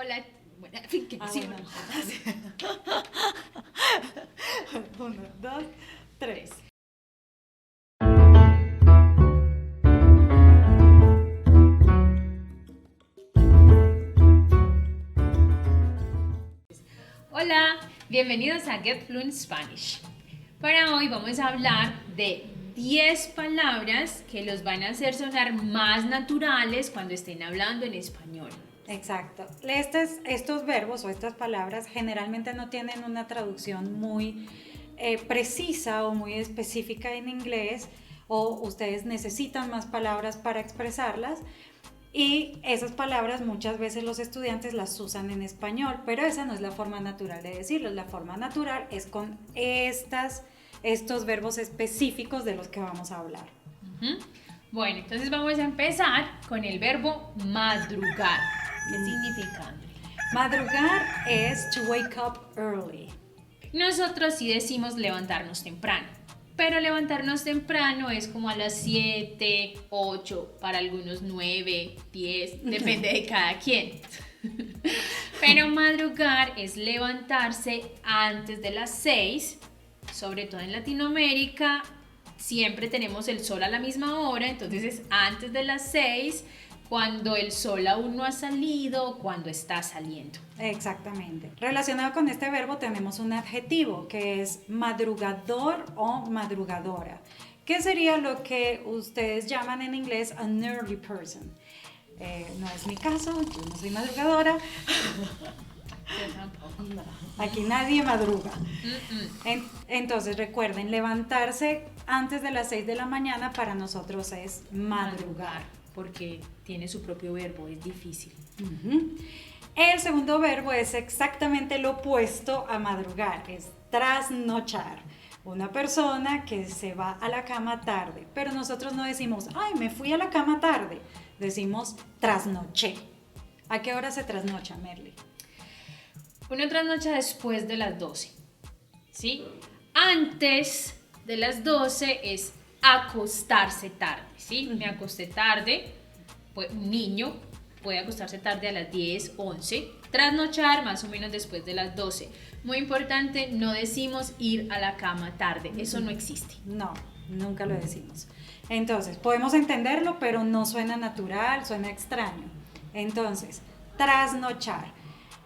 Hola. Bueno, en fin, ¿qué decimos? Uno, dos, tres. Hola, bienvenidos a Get Fluent Spanish. Para hoy vamos a hablar de 10 palabras que los van a hacer sonar más naturales cuando estén hablando en español. Exacto. Estos verbos o estas palabras generalmente no tienen una traducción muy precisa o muy específica en inglés, o ustedes necesitan más palabras para expresarlas. Y esas palabras muchas veces los estudiantes las usan en español, pero esa no es la forma natural de decirlo. La forma natural es con estos verbos específicos de los que vamos a hablar. Bueno, entonces vamos a empezar con el verbo madrugar. ¿Qué significa, André? Madrugar es to wake up early. Nosotros sí decimos levantarnos temprano, pero levantarnos temprano es como a las 7, 8, para algunos 9, 10, depende de cada quien. Pero madrugar es levantarse antes de las 6, sobre todo en Latinoamérica, siempre tenemos el sol a la misma hora, entonces es antes de las 6, cuando el sol aún no ha salido o cuando está saliendo. Exactamente. Relacionado con este verbo tenemos un adjetivo que es madrugador o madrugadora, que sería lo que ustedes llaman en inglés an early person. No es mi caso, yo no soy madrugadora. Yo tampoco. Aquí nadie madruga. Entonces recuerden, levantarse antes de las 6 de la mañana para nosotros es madrugar. Porque tiene su propio verbo, es difícil. El segundo verbo es exactamente lo opuesto a madrugar, es trasnochar. Una persona que se va a la cama tarde, pero nosotros no decimos, ay, me fui a la cama tarde, decimos trasnoché. ¿A qué hora se trasnocha, Merly? Uno trasnocha después de las 12, ¿sí? Antes de las 12 es acostarse tarde, ¿sí? Me acosté tarde, pues un niño puede acostarse tarde a las 10, 11, trasnochar más o menos después de las 12. Muy importante, no decimos ir a la cama tarde, eso no existe. No, nunca lo decimos. Entonces, podemos entenderlo, pero no suena natural, suena extraño. Entonces, trasnochar.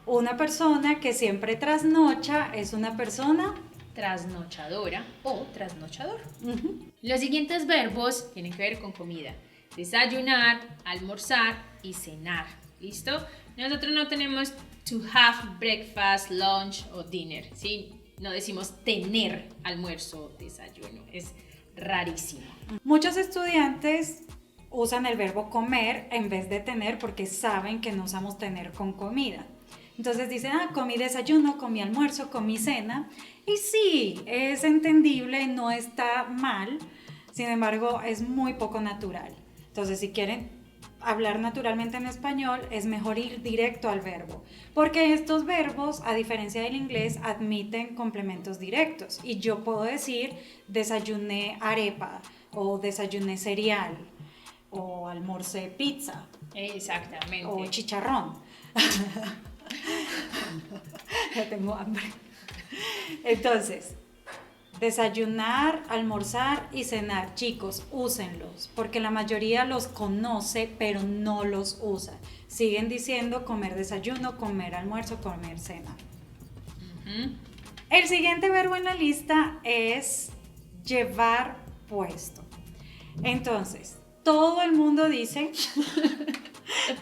Una persona que siempre trasnocha es una persona trasnochadora o trasnochador. Los siguientes verbos tienen que ver con comida. Desayunar, almorzar y cenar. ¿Listo? Nosotros no tenemos to have breakfast, lunch o dinner, ¿sí? No decimos tener almuerzo o desayuno. Es rarísimo. Muchos estudiantes usan el verbo comer en vez de tener porque saben que no usamos tener con comida. Entonces dicen, comí desayuno, comí almuerzo, comí cena. Y sí, es entendible, no está mal, sin embargo es muy poco natural. Entonces si quieren hablar naturalmente en español, es mejor ir directo al verbo, porque estos verbos, a diferencia del inglés, admiten complementos directos. Y yo puedo decir, desayuné arepa, o desayuné cereal, o almorcé pizza. Exactamente. O chicharrón. Ya tengo hambre. Entonces, desayunar, almorzar y cenar, chicos, úsenlos, porque la mayoría los conoce, pero no los usa. Siguen diciendo comer desayuno, comer almuerzo, comer cena. El siguiente verbo en la lista es llevar puesto. Entonces, todo el mundo dice,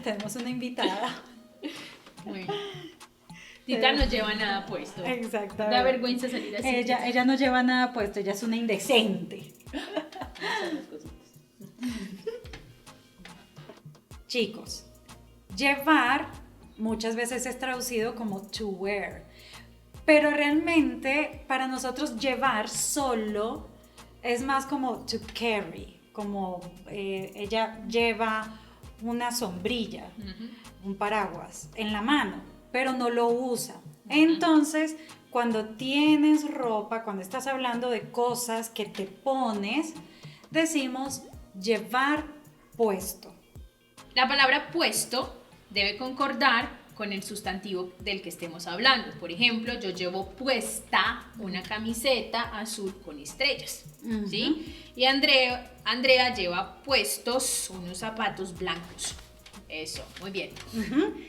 tenemos una invitada. Bueno. Tita no lleva nada puesto. Exactamente. Da vergüenza salir así. Ella no lleva nada puesto, ella es una indecente. Chicos, llevar muchas veces es traducido como to wear, pero realmente para nosotros llevar solo es más como to carry, como ella lleva una sombrilla, un paraguas en la mano, pero no lo usa. Entonces, cuando tienes ropa, cuando estás hablando de cosas que te pones, decimos llevar puesto. La palabra puesto debe concordar con el sustantivo del que estemos hablando. Por ejemplo, yo llevo puesta una camiseta azul con estrellas, ¿sí? Y Andrea lleva puestos unos zapatos blancos. Eso, muy bien.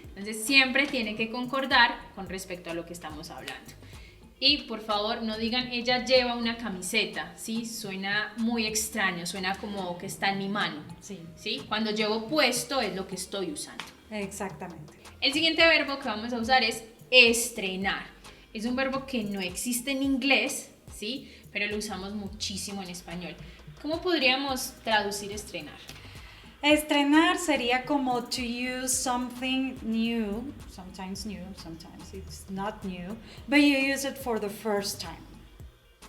Entonces siempre tiene que concordar con respecto a lo que estamos hablando. Y por favor no digan ella lleva una camiseta, ¿sí? Suena muy extraño, suena como que está en mi mano. Sí. ¿Sí? Cuando llevo puesto es lo que estoy usando. Exactamente. El siguiente verbo que vamos a usar es estrenar. Es un verbo que no existe en inglés, ¿sí? Pero lo usamos muchísimo en español. ¿Cómo podríamos traducir estrenar? Estrenar sería como to use something new, sometimes it's not new, but you use it for the first time.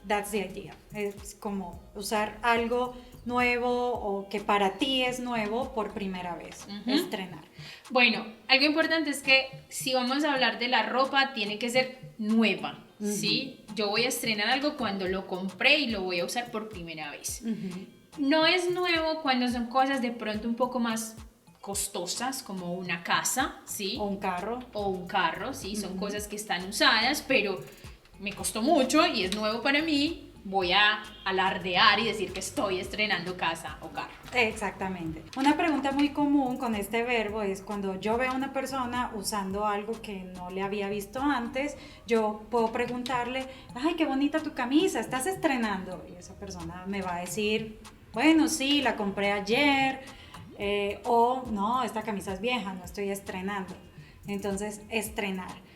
That's the idea. Es como usar algo nuevo o que para ti es nuevo por primera vez. Estrenar. Bueno, algo importante es que si vamos a hablar de la ropa, tiene que ser nueva, ¿sí? Yo voy a estrenar algo cuando lo compré y lo voy a usar por primera vez. No es nuevo cuando son cosas de pronto un poco más costosas, como una casa, ¿sí? O un carro. O un carro, ¿sí? Son cosas que están usadas, pero me costó mucho y es nuevo para mí. Voy a alardear y decir que estoy estrenando casa o carro. Exactamente. Una pregunta muy común con este verbo es cuando yo veo a una persona usando algo que no le había visto antes, yo puedo preguntarle, ay, qué bonita tu camisa, ¿estás estrenando? Y esa persona me va a decir, bueno, sí, la compré ayer, o no, esta camisa es vieja, no estoy estrenando. Entonces, estrenar.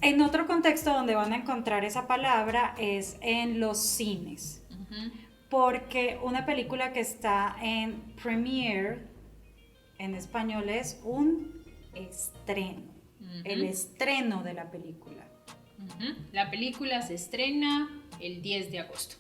En otro contexto donde van a encontrar esa palabra es en los cines, porque una película que está en premiere, en español es un estreno, el estreno de la película. La película se estrena el 10 de agosto.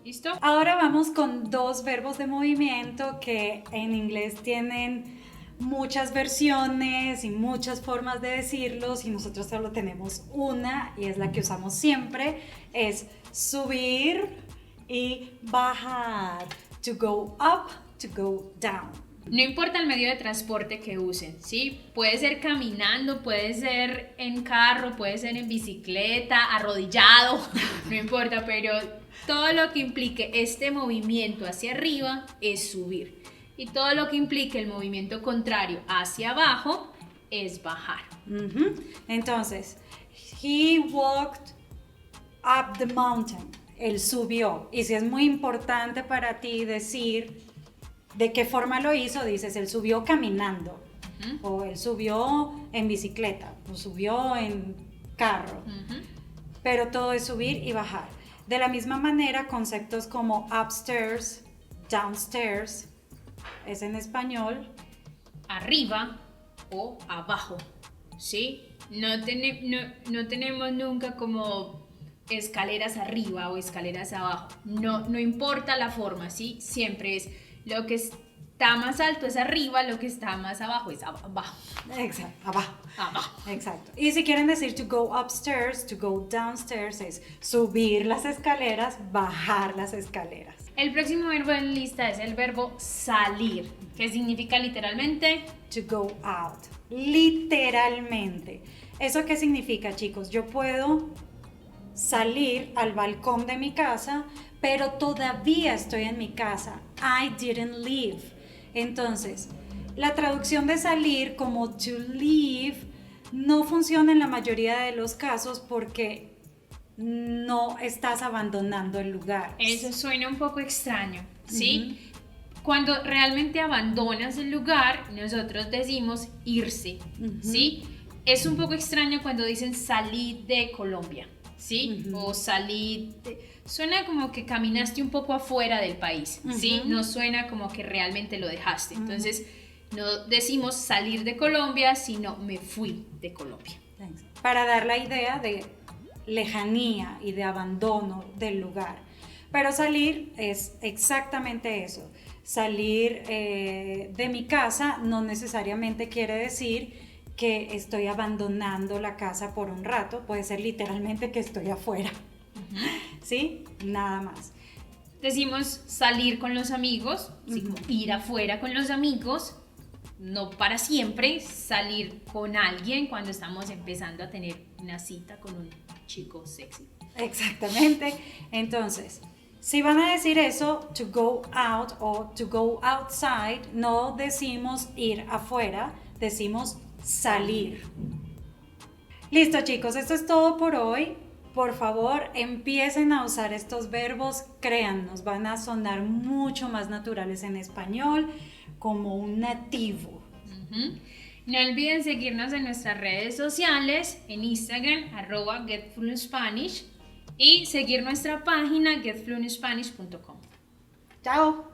¿Listo? Ahora vamos con dos verbos de movimiento que en inglés tienen muchas versiones y muchas formas de decirlos y nosotros solo tenemos una y es la que usamos siempre, es subir y bajar, to go up, to go down. No importa el medio de transporte que usen, ¿sí? Puede ser caminando, puede ser en carro, puede ser en bicicleta, arrodillado, no importa, pero todo lo que implique este movimiento hacia arriba es subir. Y todo lo que implique el movimiento contrario hacia abajo es bajar. Entonces, he walked up the mountain. Él subió. Y si es muy importante para ti decir de qué forma lo hizo, dices, él subió caminando. O él subió en bicicleta. O subió en carro. Pero todo es subir y bajar. De la misma manera, conceptos como upstairs, downstairs, es en español arriba o abajo, ¿sí? No tenemos nunca como escaleras arriba o escaleras abajo. No importa la forma, ¿sí? Siempre es lo que está más alto es arriba, lo que está más abajo es abajo. Exacto, abajo. Abajo. Exacto. Y si quieren decir to go upstairs, to go downstairs, es subir las escaleras, bajar las escaleras. El próximo verbo en lista es el verbo salir, que significa literalmente to go out. Literalmente. ¿Eso qué significa, chicos? Yo puedo salir al balcón de mi casa, pero todavía estoy en mi casa. I didn't leave. Entonces, la traducción de salir como to leave no funciona en la mayoría de los casos porque no estás abandonando el lugar. Eso suena un poco extraño, ¿sí? Cuando realmente abandonas el lugar, nosotros decimos irse, ¿sí? Es un poco extraño cuando dicen salir de Colombia, ¿sí? O salir suena como que caminaste un poco afuera del país, ¿sí? No suena como que realmente lo dejaste. Entonces, no decimos salir de Colombia, sino me fui de Colombia. Para dar la idea de lejanía y de abandono del lugar. Pero salir es exactamente eso. Salir de mi casa no necesariamente quiere decir que estoy abandonando la casa por un rato, puede ser literalmente que estoy afuera, ¿sí? Nada más. Decimos salir con los amigos, ¿sí? Como ir afuera con los amigos, no para siempre salir con alguien cuando estamos empezando a tener una cita con un chico sexy. Exactamente. Entonces, si van a decir eso, to go out o to go outside, no decimos ir afuera, decimos salir. Listo, chicos, esto es todo por hoy. Por favor, empiecen a usar estos verbos, créannos, van a sonar mucho más naturales en español, como un nativo. No olviden seguirnos en nuestras redes sociales, en Instagram, @getfluentspanish, y seguir nuestra página getfluentspanish.com. Chao.